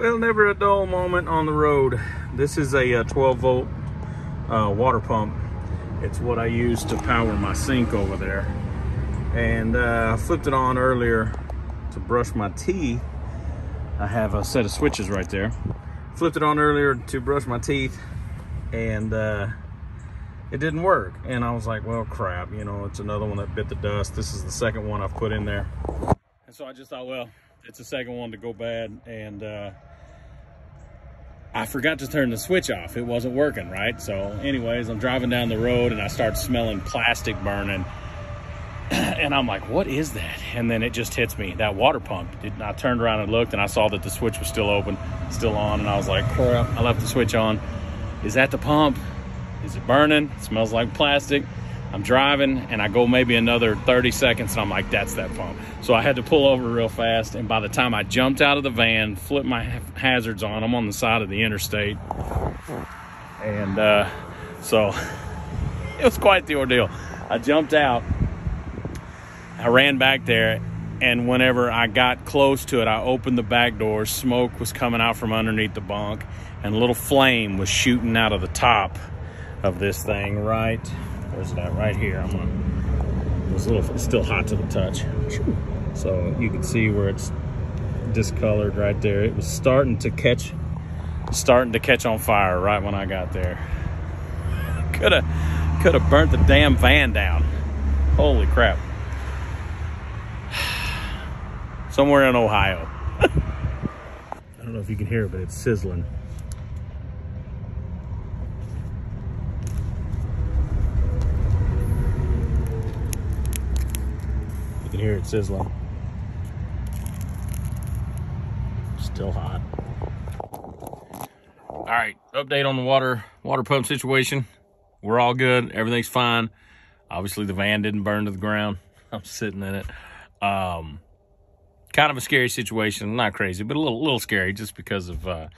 Well, never a dull moment on the road. This is a 12 volt water pump. It's what I use to power my sink over there. And I flipped it on earlier to brush my teeth. I have a set of switches right there. Flipped it on earlier to brush my teeth, and it didn't work. And I was like, well, crap, you know, it's another one that bit the dust. This is the second one I've put in there. And so I just thought, well, it's the second one to go bad. And I forgot to turn the switch off. It wasn't working, right? So anyways, I'm driving down the road and I start smelling plastic burning. And I'm like, what is that? And then it just hits me, that water pump. I turned around and looked, and I saw that the switch was still open, still on. And I was like, crap, I left the switch on. Is that the pump? Is it burning? It smells like plastic. I'm driving, and I go maybe another 30 seconds, and I'm like, that's that pump. So I had to pull over real fast, and by the time I jumped out of the van, flipped my hazards on, I'm on the side of the interstate. And so it was quite the ordeal. I jumped out, I ran back there, and whenever I got close to it, I opened the back door. Smoke was coming out from underneath the bunk, and a little flame was shooting out of the top of this thing right. Where's it at? Right here. It's still hot to the touch. So you can see where it's discolored right there. It was starting to catch on fire right when I got there. Could have burnt the damn van down. Holy crap. Somewhere in Ohio. I don't know if you can hear it, but it's sizzling. You can hear it sizzling. Still hot. All right, update on the water pump situation. We're all good. Everything's fine. Obviously, the van didn't burn to the ground. I'm sitting in it. Kind of a scary situation. Not crazy, but a little scary just because of the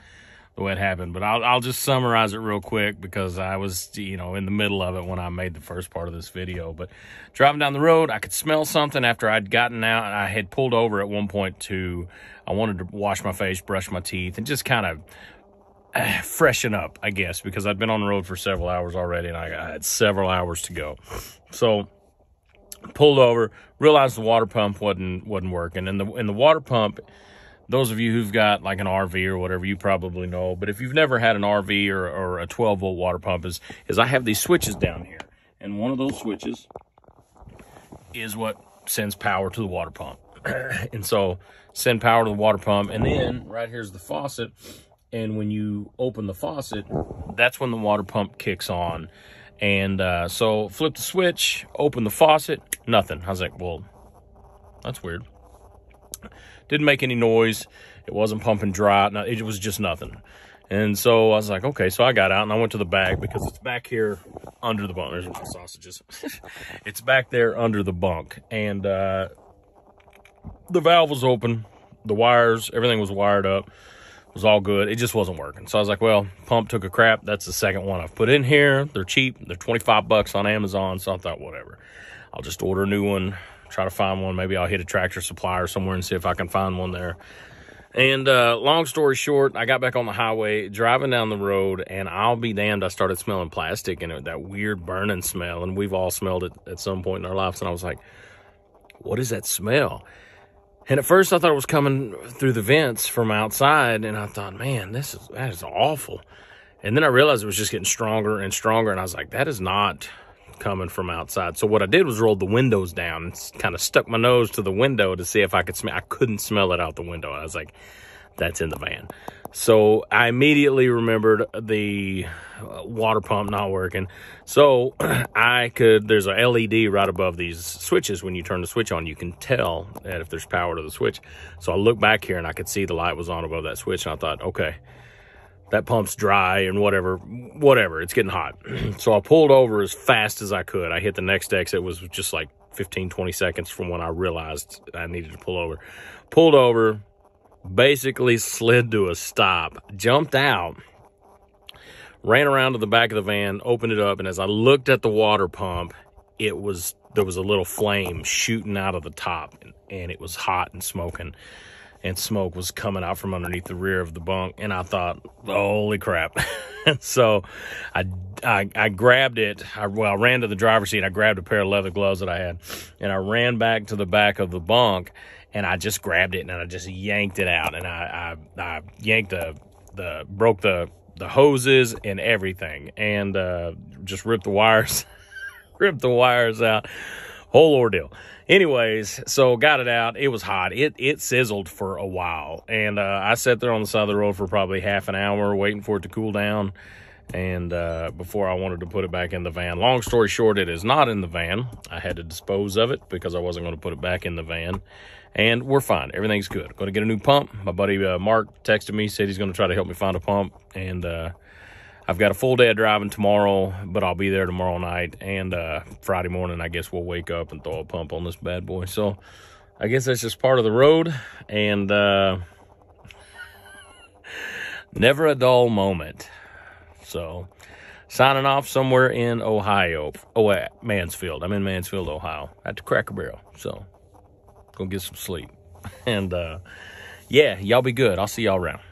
way it happened. But I'll just summarize it real quick because I was, you know, in the middle of it when I made the first part of this video. But driving down the road, I could smell something after I'd gotten out. I had pulled over at one point I wanted to wash my face, brush my teeth, and just kind of freshen up, I guess, because I'd been on the road for several hours already, and I had several hours to go. So pulled over, realized the water pump wasn't working. And the water pump, those of you who've got like an RV or whatever, you probably know. But if you've never had an RV or a 12 volt water pump, is I have these switches down here. And one of those switches is what sends power to the water pump. And so send power to the water pump. And then right here's the faucet. And when you open the faucet, that's when the water pump kicks on. And so flip the switch, open the faucet, nothing. I was like, well, that's weird. Didn't make any noise. It wasn't pumping dry. No, it was just nothing. And so I was like, okay. So I got out and I went to the bag because it's back here under the bunk. There's my sausages. It's back there under the bunk. And the valve was open. The wires, everything was wired up. Was all good. It just wasn't working. So I was like, well, pump took a crap. That's the second one I've put in here. They're cheap. They're 25 bucks on Amazon. So I thought, whatever. I'll just order a new one, try to find one. Maybe I'll hit a Tractor Supply or somewhere and see if I can find one there. And long story short, I got back on the highway, driving down the road, and I'll be damned, I started smelling plastic and that weird burning smell. And we've all smelled it at some point in our lives. And I was like, what is that smell? And at first I thought it was coming through the vents from outside, and I thought, man, that is awful. And then I realized it was just getting stronger and stronger, and I was like, that is not coming from outside. So what I did was roll the windows down and kind of stuck my nose to the window to see if I could smell. I couldn't smell it out the window. I was like, that's in the van. So I immediately remembered the water pump not working. So there's a LED right above these switches. When you turn the switch on, you can tell that if there's power to the switch. So I looked back here and I could see the light was on above that switch. And I thought, okay, that pump's dry and whatever, it's getting hot. So I pulled over as fast as I could. I hit the next exit. It was just like 15, 20 seconds from when I realized I needed to pull over. Pulled over, basically slid to a stop, jumped out, ran around to the back of the van, opened it up, and as I looked at the water pump, there was a little flame shooting out of the top, and it was hot and smoking. and smoke was coming out from underneath the rear of the bunk, and I thought, holy crap. So I grabbed it. I ran to the driver's seat. I grabbed a pair of leather gloves that I had, and I ran back to the back of the bunk, and I just grabbed it, and I just yanked it out, and I yanked broke the hoses and everything, and just ripped the wires, ripped the wires out. Whole ordeal. Anyways, so got it out. It was hot. It sizzled for a while. And I sat there on the side of the road for probably half an hour waiting for it to cool down. And before I wanted to put it back in the van. Long story short, it is not in the van. I had to dispose of it because I wasn't going to put it back in the van. And we're fine. Everything's good. Going to get a new pump. My buddy Mark texted me, said he's going to try to help me find a pump. And I've got a full day of driving tomorrow, but I'll be there tomorrow night, and Friday morning, I guess we'll wake up and throw a pump on this bad boy. So I guess that's just part of the road, and never a dull moment. So signing off somewhere in Ohio. Oh, at Mansfield. I'm in Mansfield, Ohio, at the Cracker Barrel. So go get some sleep. And yeah, y'all be good. I'll see y'all around.